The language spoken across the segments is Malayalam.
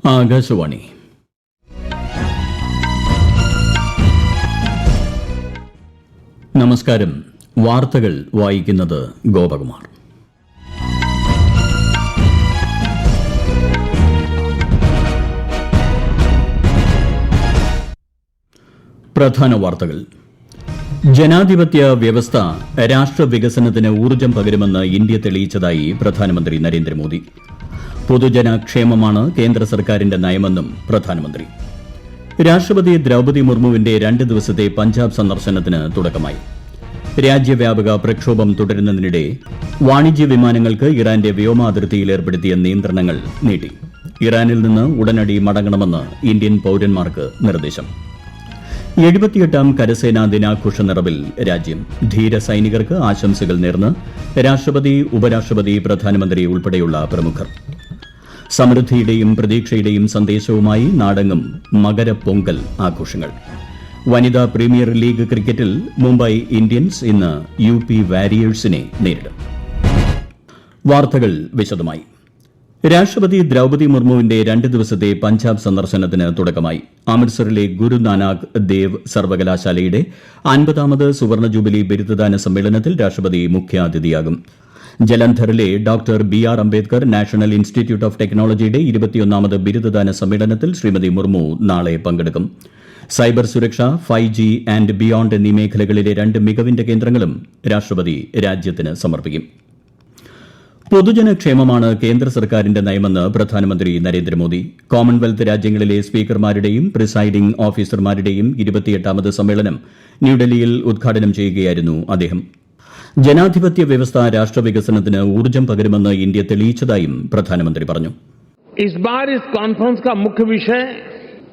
ആകാശവാണി. നമസ്കാരം. വാർത്തകൾ വായിക്കുന്നത് ഗോപകുമാർ. പ്രധാന വാർത്തകൾ. ജനാധിപത്യ വ്യവസ്ഥ രാഷ്ട്രവികസനത്തിന് ഊർജ്ജം പകരുമെന്ന് ഇന്ത്യ തെളിയിച്ചതായി പ്രധാനമന്ത്രി നരേന്ദ്രമോദി. പൊതുജനക്ഷേമമാണ് കേന്ദ്ര സർക്കാരിന്റെ നയമെന്നും പ്രധാനമന്ത്രി. രാഷ്ട്രപതി ദ്രൌപദി മുർമുവിന്റെ 2 ദിവസത്തെ പഞ്ചാബ് സന്ദർശനത്തിന് തുടക്കമായി. രാജ്യവ്യാപക പ്രക്ഷോഭം തുടരുന്നതിനിടെ വാണിജ്യ വിമാനങ്ങൾക്ക് ഇറാന്റെ വ്യോമാതിർത്തിയിൽ ഏർപ്പെടുത്തിയ നിയന്ത്രണങ്ങൾ നീട്ടി. ഇറാനിൽ നിന്ന് ഉടനടി മടങ്ങണമെന്ന് ഇന്ത്യൻ പൌരന്മാർക്ക് നിർദ്ദേശം. 78ാം കരസേനാ ദിനാഘോഷ നിറവിൽ രാജ്യം. ധീര സൈനികർക്ക് ആശംസകൾ നേർന്ന് രാഷ്ട്രപതി, ഉപരാഷ്ട്രപതി, പ്രധാനമന്ത്രി ഉൾപ്പെടെയുള്ള പ്രമുഖർ. സമൃദ്ധിയുടെയും പ്രതീക്ഷയുടെയും സന്ദേശവുമായി നാടെങ്ങും മകരപ്പൊങ്കൽ ആഘോഷങ്ങൾ. വനിതാ പ്രീമിയർ ലീഗ് ക്രിക്കറ്റിൽ മുംബൈ ഇന്ത്യൻസ് ഇന്ന് UP വാരിയേഴ്സിനെ നേരിടും. വാർത്തകൾ വിശദമായി. രാഷ്ട്രപതി ദ്രൌപദി മുർമുവിന്റെ 2 ദിവസത്തെ പഞ്ചാബ് സന്ദർശനത്തിന് തുടക്കമായി. അമൃത്സറിലെ ഗുരുനാനാക്ക് ദേവ് സർവകലാശാലയുടെ 50ാമത് സുവർണ ജൂബിലി ബിരുദദാന സമ്മേളനത്തിൽ രാഷ്ട്രപതി മുഖ്യാതിഥിയാകും. ജലന്ധറിലെ doctor BR Ambedkar national institute of ടെക്നോളജിയുടെ 21ാമത് ബിരുദദാന സമ്മേളനത്തിൽ ശ്രീമതി മുർമു നാളെ പങ്കെടുക്കും. സൈബർ സുരക്ഷ, 5G ആൻഡ് ബിയോണ്ട് എന്നീ മേഖലകളിലെ 2 മികവിന്റെ കേന്ദ്രങ്ങളും രാഷ്ട്രപതി രാജ്യത്തിന് സമർപ്പിക്കും. പൊതുജനക്ഷേമമാണ് കേന്ദ്ര സർക്കാരിന്റെ നയമെന്ന് പ്രധാനമന്ത്രി നരേന്ദ്രമോദി. കോമൺവെൽത്ത് രാജ്യങ്ങളിലെ സ്പീക്കർമാരുടെയും പ്രിസൈഡിംഗ് ഓഫീസർമാരുടെയും 28ാമത് സമ്മേളനം ന്യൂഡൽഹിയിൽ ഉദ്ഘാടനം ചെയ്യുകയായിരുന്നു അദ്ദേഹം. ജനാധിപത്യ വ്യവസ്ഥ രാഷ്ട്രവികസനത്തിന് ഊർജ്ജം പകരുമെന്ന് ഇന്ത്യ തെളിയിച്ചതായും പ്രധാനമന്ത്രി പറഞ്ഞു. इस बार इस कॉन्फ्रेंस का मुख्य विषय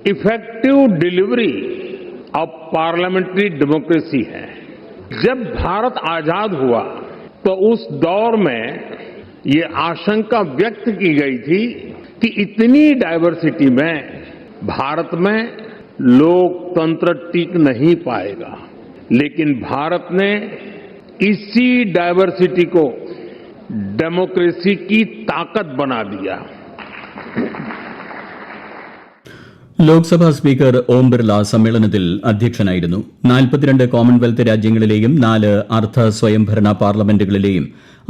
effective delivery of parliamentary democracy है. जब भारत आजाद हुआ तो उस दौर में ये आशंका व्यक्त की गई थी कि इतनी डायवर्सिटी में भारत में लोकतंत्र टिक नहीं पाएगा. लेकिन भारत ने इसी डायवर्सिटी को डेमोक्रेसी की ताकत बना दिया. ലോക്സഭാ സ്പീക്കർ ഓം ബിർള സമ്മേളനത്തിൽ അധ്യക്ഷനായിരുന്നു. 42 കോമൺവെൽത്ത് രാജ്യങ്ങളിലെയും 4 അർദ്ധ സ്വയംഭരണ പാർലമെന്റുകളിലെയും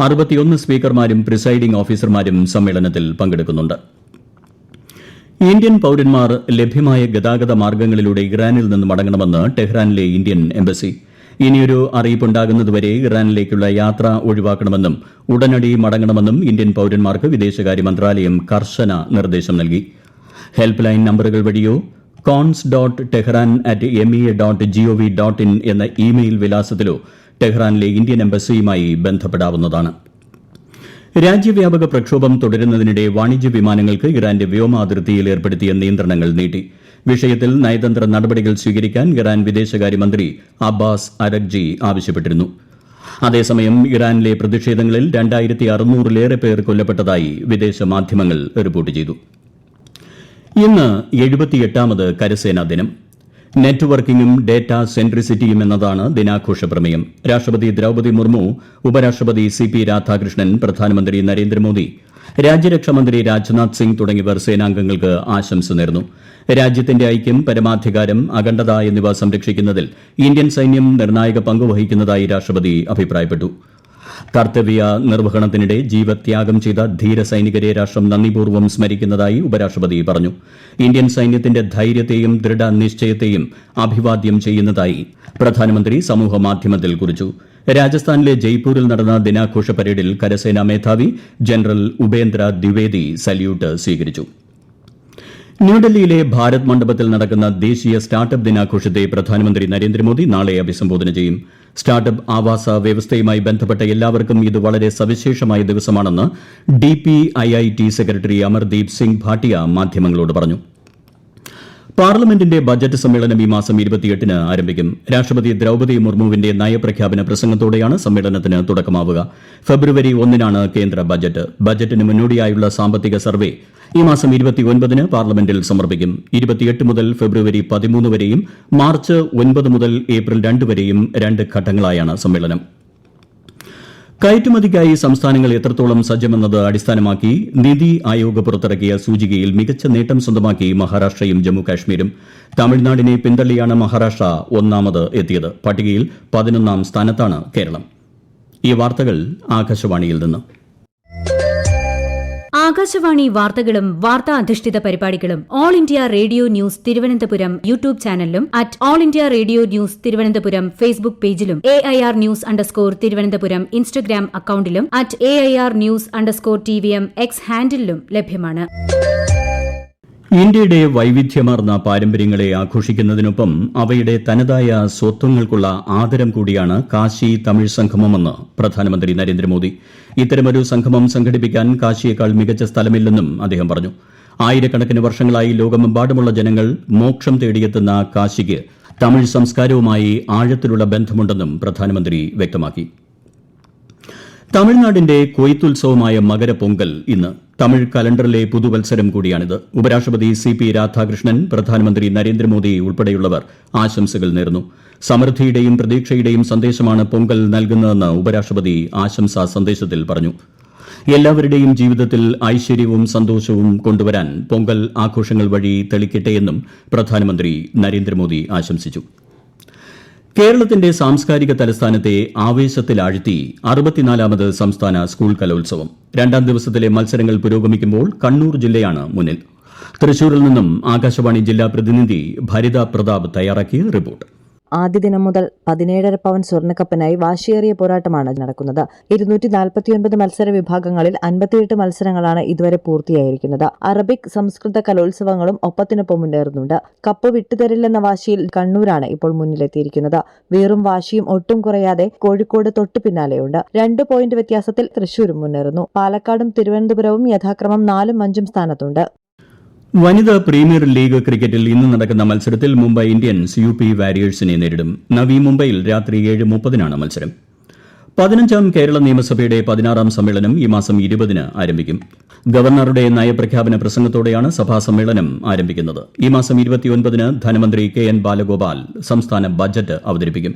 61 സ്പീക്കർമാരും പ്രിസൈഡിംഗ് ഓഫീസർമാരും സമ്മേളനത്തിൽ പങ്കെടുക്കുന്നുണ്ട്. ഇന്ത്യൻ പൌരന്മാർ ലഭ്യമായ ഗതാഗത മാർഗ്ഗങ്ങളിലൂടെ ഇറാനിൽ നിന്ന് മടങ്ങണമെന്ന് ടെഹ്റാനിലെ ഇന്ത്യൻ എംബസി. ഇനിയൊരു അറിയിപ്പുണ്ടാകുന്നതുവരെ ഇറാനിലേക്കുള്ള യാത്ര ഒഴിവാക്കണമെന്നും ഉടനടി മടങ്ങണമെന്നും ഇന്ത്യൻ പൌരന്മാർക്ക് വിദേശകാര്യ മന്ത്രാലയം കർശന നിർദ്ദേശം നൽകി. ഹെൽപ്പ് ലൈൻ നമ്പറുകൾ വഴിയോ cons.tehran@mea.gov.in എന്ന ഇമെയിൽ വിലാസത്തിലോ ടെഹ്റാനിലെ ഇന്ത്യൻ എംബസിയുമായി ബന്ധപ്പെടാവുന്നതാണ്. രാജ്യവ്യാപക പ്രക്ഷോഭം തുടരുന്നതിനിടെ വാണിജ്യ വിമാനങ്ങൾക്ക് ഇറാന്റെ വ്യോമാതിർത്തിയിൽ ഏർപ്പെടുത്തിയ നിയന്ത്രണങ്ങൾ നീട്ടി. വിഷയത്തിൽ നയതന്ത്ര നടപടികൾ സ്വീകരിക്കാൻ ഇറാൻ വിദേശകാര്യമന്ത്രി അബ്ബാസ് അരഗ്ചി ആവശ്യപ്പെട്ടിരുന്നു. അതേസമയം ഇറാനിലെ പ്രതിഷേധങ്ങളിൽ 2600-ലേറെ പേർ കൊല്ലപ്പെട്ടതായി വിദേശ മാധ്യമങ്ങൾ റിപ്പോർട്ട് ചെയ്തു. ഇന്ന് 78ാമത് കരസേനാ ദിനം. നെറ്റ്വർക്കിംഗും ഡേറ്റ സെൻട്രിസിറ്റിയും എന്നതാണ് ദിനാഘോഷ പ്രമേയം. രാഷ്ട്രപതി ദ്രൌപദി മുർമു, ഉപരാഷ്ട്രപതി CP രാധാകൃഷ്ണൻ, പ്രധാനമന്ത്രി നരേന്ദ്രമോദി, രാജ്യരക്ഷാമന്ത്രി രാജ്നാഥ് സിംഗ് തുടങ്ങിയവർ സേനാംഗങ്ങൾക്ക് ആശംസ നേർന്നു. രാജ്യത്തിന്റെ ഐക്യം, പരമാധികാരം, അഖണ്ഡത എന്നിവ സംരക്ഷിക്കുന്നതിൽ ഇന്ത്യൻ സൈന്യം നിർണായക പങ്ക് വഹിക്കുന്നതായി രാഷ്ട്രപതി അഭിപ്രായപ്പെട്ടു. കർത്തവ്യ നിർവഹണത്തിനിടെ ജീവത്യാഗം ചെയ്ത ധീര സൈനികരെ രാഷ്ട്രം നന്ദിപൂർവ്വം സ്മരിക്കുന്നതായി ഉപരാഷ്ട്രപതി പറഞ്ഞു. ഇന്ത്യൻ സൈന്യത്തിന്റെ ധൈര്യത്തെയും ദൃഢനിശ്ചയത്തെയും അഭിവാദ്യം ചെയ്യുന്നതായി പ്രധാനമന്ത്രി സമൂഹമാധ്യമത്തിൽ കുറിച്ചു. രാജസ്ഥാനിലെ ജയ്പൂരിൽ നടന്ന ദിനാഘോഷ പരേഡിൽ കരസേനാ മേധാവി ജനറൽ ഉപേന്ദ്ര ദ്വിവേദി സല്യൂട്ട് സ്വീകരിച്ചു. ന്യൂഡൽഹിയിലെ ഭാരത് മണ്ഡപത്തിൽ നടക്കുന്ന ദേശീയ സ്റ്റാർട്ടപ്പ് ദിനാഘോഷത്തെ പ്രധാനമന്ത്രി നരേന്ദ്രമോദി നാളെ അഭിസംബോധന ചെയ്യും. സ്റ്റാർട്ടപ്പ് ആവാസ വ്യവസ്ഥയുമായി ബന്ധപ്പെട്ട എല്ലാവർക്കും ഇത് വളരെ സവിശേഷമായ ദിവസമാണെന്ന് DPIIT സെക്രട്ടറി അമർദീപ് സിംഗ് ഭാട്ടിയ മാധ്യമങ്ങളോട് പറഞ്ഞു. പാർലമെന്റിന്റെ ബജറ്റ് സമ്മേളനം ഈ മാസം 28-ന് ആരംഭിക്കും. രാഷ്ട്രപതി ദ്രൌപദി മുർമുവിന്റെ നയപ്രഖ്യാപന പ്രസംഗത്തോടെയാണ് സമ്മേളനത്തിന് തുടക്കമാവുക. ഫെബ്രുവരി 1-നാണ് കേന്ദ്ര ബജറ്റ്. ബജറ്റിന് മുന്നോടിയായുള്ള സാമ്പത്തിക സർവേ ഈ മാസം 29-ന് പാർലമെന്റിൽ സമർപ്പിക്കും. 28 മുതൽ ഫെബ്രുവരി 13 വരെയും മാർച്ച് 9 മുതൽ ഏപ്രിൽ 2 വരെയും 2 ഘട്ടങ്ങളായാണ് സമ്മേളനം. കയറ്റുമതിക്കായി സംസ്ഥാനങ്ങൾ എത്രത്തോളം സജ്ജമെന്നത് അടിസ്ഥാനമാക്കി നിതി ആയോഗ് പുറത്തിറക്കിയ സൂചികയിൽ മികച്ച നേട്ടം സ്വന്തമാക്കി മഹാരാഷ്ട്രയും ജമ്മുകാശ്മീരും. തമിഴ്നാടിനെ പിന്തള്ളിയാണ് മഹാരാഷ്ട്ര ഒന്നാമത് എത്തിയത്. പട്ടികയിൽ 11ാം സ്ഥാനത്താണ് കേരളം. ഈ വാർത്തകൾ ആകാശവാണിയിൽ നിന്ന്. ആകാശവാണി വാർത്തകളും വാർത്താ അധിഷ്ഠിത പരിപാടികളും all India radio news Thiruvananthapuram YouTube ചാനലിലും @ഓൾ India radio news Thiruvananthapuram Facebook പേജിലും AIR ന്യൂസ് _തിരുവനന്തപുരം ഇൻസ്റ്റഗ്രാം അക്കൌണ്ടിലും @AIR ന്യൂസ് _TVM X ഹാൻഡിലും ലഭ്യമാണ്. ഇന്ത്യയുടെ വൈവിധ്യമാർന്ന പാരമ്പര്യങ്ങളെ ആഘോഷിക്കുന്നതിനൊപ്പം അവയുടെ തനതായ സ്വത്വങ്ങൾക്കുള്ള ആദരം കൂടിയാണ് കാശി തമിഴ് സംഗമമെന്ന് പ്രധാനമന്ത്രി നരേന്ദ്രമോദി. ഇത്തരമൊരു സംഗമം സംഘടിപ്പിക്കാൻ കാശിയേക്കാൾ മികച്ച സ്ഥലമില്ലെന്നും അദ്ദേഹം പറഞ്ഞു. ആയിരക്കണക്കിന് വർഷങ്ങളായി ലോകമെമ്പാടുമുള്ള ജനങ്ങൾ മോക്ഷം തേടിയെത്തുന്ന കാശിക്ക് തമിഴ് സംസ്കാരവുമായി ആഴത്തിലുള്ള ബന്ധമുണ്ടെന്നും പ്രധാനമന്ത്രി വ്യക്തമാക്കി. തമിഴ്നാടിന്റെ കൊയ്ത്തുത്സവമായ മകരപ്പൊങ്കൽ ഇന്ന്. തമിഴ് കലണ്ടറിലെ പുതുവത്സരം കൂടിയാണിത്. ഉപരാഷ്ട്രപതി CP രാധാകൃഷ്ണൻ, പ്രധാനമന്ത്രി നരേന്ദ്രമോദി ഉൾപ്പെടെയുള്ളവർ ആശംസകൾ നേർന്നു. സമൃദ്ധിയുടെയും പ്രതീക്ഷയുടെയും സന്ദേശമാണ് പൊങ്കൽ നൽകുന്നതെന്ന് ഉപരാഷ്ട്രപതി ആശംസാ സന്ദേശത്തിൽ പറഞ്ഞു. എല്ലാവരുടെയും ജീവിതത്തിൽ ഐശ്വര്യവും സന്തോഷവും കൊണ്ടുവരാൻ പൊങ്കൽ ആഘോഷങ്ങൾ വഴി തെളിക്കട്ടെയെന്നും പ്രധാനമന്ത്രി നരേന്ദ്രമോദി ആശംസിച്ചു. കേരളത്തിന്റെ സാംസ്കാരിക തലസ്ഥാനത്തെ ആവേശത്തിലാഴ്ത്തി 64ാമത് സംസ്ഥാന സ്കൂൾ കലോത്സവം. 2ാം ദിവസത്തിലെ മത്സരങ്ങൾ പുരോഗമിക്കുമ്പോൾ കണ്ണൂർ ജില്ലയാണ് മുന്നിൽ. തൃശൂരിൽ നിന്നും ആകാശവാണി ജില്ലാ പ്രതിനിധി ഭരിത പ്രതാപ് തയ്യാറാക്കിയ റിപ്പോർട്ട്. ആദ്യ ദിനം മുതൽ 17.5 പവൻ സ്വർണ്ണക്കപ്പിനായി വാശിയേറിയ പോരാട്ടമാണ് നടക്കുന്നത്. 249 മത്സര വിഭാഗങ്ങളിൽ 58 മത്സരങ്ങളാണ് ഇതുവരെ പൂർത്തിയായിരിക്കുന്നത്. അറബിക്, സംസ്കൃത കലോത്സവങ്ങളും ഒപ്പത്തിനൊപ്പം മുന്നേറുന്നുണ്ട്. കപ്പ് വിട്ടുതരില്ലെന്ന വാശിയിൽ കണ്ണൂരാണ് ഇപ്പോൾ മുന്നിലെത്തിയിരിക്കുന്നത്. വീറും വാശിയും ഒട്ടും കുറയാതെ കോഴിക്കോട് തൊട്ടു പിന്നാലെയുണ്ട്. 2 പോയിന്റ് വ്യത്യാസത്തിൽ തൃശൂരും മുന്നേറുന്നു. പാലക്കാടും തിരുവനന്തപുരവും യഥാക്രമം 4ഉം 5ഉം സ്ഥാനത്തുണ്ട്. വനിതാ പ്രീമിയർ ലീഗ് ക്രിക്കറ്റിൽ ഇന്ന് നടക്കുന്ന മത്സരത്തിൽ മുംബൈ ഇന്ത്യൻസ് UP വാരിയേഴ്സിനെ നേരിടും. നവി മുംബൈയിൽ രാത്രി 7:30-നാണ് മത്സരം. 15ാം കേരള നിയമസഭയുടെ 16ാം സമ്മേളനം ഈ മാസം 20-ന് ആരംഭിക്കും. ഗവർണറുടെ നയപ്രഖ്യാപന പ്രസംഗത്തോടെയാണ് സഭാ സമ്മേളനം ആരംഭിക്കുന്നത്. ഈ മാസം 29-ന് ധനമന്ത്രി KN ബാലഗോപാൽ സംസ്ഥാന ബജറ്റ് അവതരിപ്പിക്കും.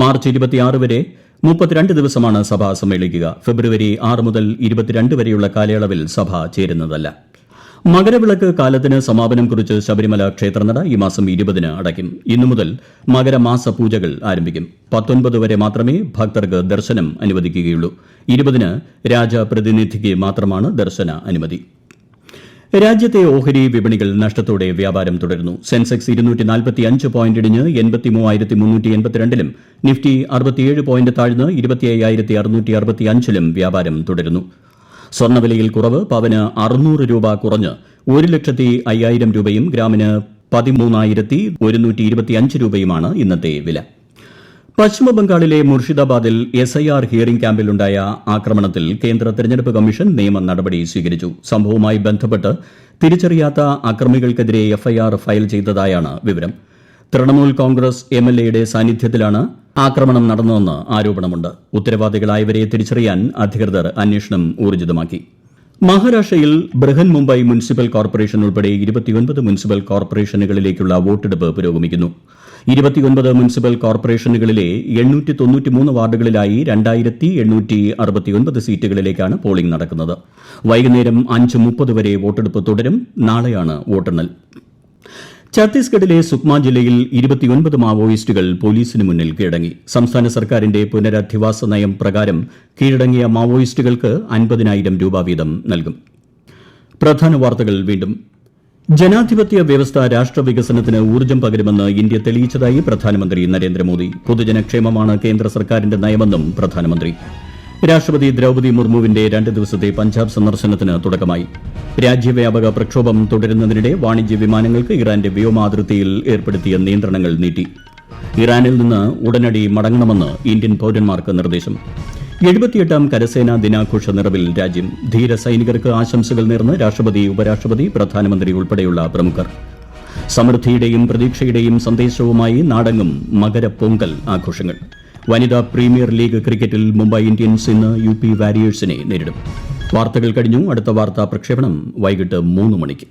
മാർച്ച് 26 വരെ 32 ദിവസമാണ് സഭ സമ്മേളിക്കുക. ഫെബ്രുവരി 6 മുതൽ 22 വരെയുള്ള കാലയളവിൽ സഭ ചേരുന്നതല്ല. മകരവിളക്ക് കാലത്തിന് സമാപനം കുറിച്ച് ശബരിമല ക്ഷേത്രനട ഈ മാസം 20-ന് അടയ്ക്കും. ഇന്നു മുതൽ മകരമാസ പൂജകൾ ആരംഭിക്കും. 19 വരെ മാത്രമേ ഭക്തർക്ക് ദർശനം അനുവദിക്കുകയുള്ളൂ. 20-ന് രാജപ്രതിനിധിക്ക് മാത്രമാണ് ദർശന അനുമതി. രാജ്യത്തെ ഓഹരി വിപണികൾ നഷ്ടത്തോടെ വ്യാപാരം തുടരുന്നു. സെൻസെക്സ് 245 പോയിന്റ് ഇടിഞ്ഞ് 83,382-ലും നിഫ്റ്റി 67 പോയിന്റ് താഴ്ന്ന് 25,665-ലും വ്യാപാരം തുടരുന്നു. സ്വർണ്ണവിലയിൽ കുറവ്. പവന് 600 രൂപ കുറഞ്ഞ് 1,05,000 രൂപയും ഗ്രാമിന് 13,125 രൂപയുമാണ് ഇന്നത്തെ വില. പശ്ചിമബംഗാളിലെ മുർഷിദാബാദിൽ SIR ഹിയറിംഗ് ക്യാമ്പിലുണ്ടായ ആക്രമണത്തിൽ കേന്ദ്ര തെരഞ്ഞെടുപ്പ് കമ്മീഷൻ നിയമ നടപടി സ്വീകരിച്ചു. സംഭവവുമായി ബന്ധപ്പെട്ട് തിരിച്ചറിയാത്ത അക്രമികൾക്കെതിരെ FIR ഫയൽ ചെയ്തതായാണ് വിവരം. തൃണമൂൽ കോൺഗ്രസ് MLAയുടെ സാന്നിധ്യത്തിലാണ് ആക്രമണം നടന്നതെന്ന് ആരോപണമുണ്ട്. ഉത്തരവാദികളായവരെ തിരിച്ചറിയാൻ അധികൃതർ അന്വേഷണം ഊർജിതമാക്കി. മഹാരാഷ്ട്രയിൽ ബൃഹൻ മുംബൈ മുനിസിപ്പൽ കോർപ്പറേഷൻ ഉൾപ്പെടെ 29 മുനിസിപ്പൽ കോർപ്പറേഷനുകളിലേക്കുള്ള വോട്ടെടുപ്പ് പുരോഗമിക്കുന്നു. 29 മുനിസിപ്പൽ കോർപ്പറേഷനുകളിലെ 893 വാർഡുകളിലായി 2869 സീറ്റുകളിലേക്കാണ് പോളിംഗ് നടക്കുന്നത്. വൈകുന്നേരം 5:30 വരെ വോട്ടെടുപ്പ് തുടരും. നാളെയാണ് വോട്ടെണ്ണൽ. ഛത്തീസ്ഗഡിലെ സുക്മ ജില്ലയിൽ 29 മാവോയിസ്റ്റുകൾ പോലീസിന് മുന്നിൽ കീഴടങ്ങി. സംസ്ഥാന സർക്കാരിന്റെ പുനരധിവാസ നയം പ്രകാരം കീഴടങ്ങിയ മാവോയിസ്റ്റുകൾക്ക് 50,000 രൂപ വീതം നൽകും. പ്രധാന വാർത്തകൾ വീണ്ടും. ജനാധിപത്യ വ്യവസ്ഥ രാഷ്ട്രവികസനത്തിന് ഊർജ്ജം പകരുമെന്ന് ഇന്ത്യ തെളിയിച്ചതായി പ്രധാനമന്ത്രി നരേന്ദ്രമോദി. പൊതുജനക്ഷേമമാണ് കേന്ദ്ര സർക്കാരിന്റെ നയമെന്നും പ്രധാനമന്ത്രി. രാഷ്ട്രപതി ദ്രൌപദി മുർമുവിന്റെ 2 ദിവസത്തെ പഞ്ചാബ് സന്ദർശനത്തിന് തുടക്കമായി. രാജ്യവ്യാപക പ്രക്ഷോഭം തുടരുന്നതിനിടെ വാണിജ്യ വിമാനങ്ങൾക്ക് ഇറാന്റെ വ്യോമാതിർത്തിയിൽ ഏർപ്പെടുത്തിയ നിയന്ത്രണങ്ങൾ നീട്ടി. ഇറാനിൽ നിന്ന് ഉടനടി മടങ്ങണമെന്ന് ഇന്ത്യൻ പൌരന്മാർക്ക് നിർദ്ദേശം. 78ാം കരസേനാ ദിനാഘോഷ നിറവിൽ രാജ്യം. ധീര സൈനികർക്ക് ആശംസകൾ നേർന്ന് രാഷ്ട്രപതി, ഉപരാഷ്ട്രപതി, പ്രധാനമന്ത്രി ഉൾപ്പെടെയുള്ള പ്രമുഖർ. സമൃദ്ധിയുടെയും പ്രതീക്ഷയുടെയും സന്ദേശവുമായി നാടെങ്ങും മകരപ്പൊങ്കൽ ആഘോഷങ്ങൾ. വനിതാ പ്രീമിയർ ലീഗ് ക്രിക്കറ്റിൽ മുംബൈ ഇന്ത്യൻസ് ഇന്ന് UP വാരിയേഴ്സിനെ നേരിടും. വാർത്തകൾ കഴിഞ്ഞു. അടുത്ത വാർത്താ പ്രക്ഷേപണം വൈകിട്ട് 3 മണിക്ക്.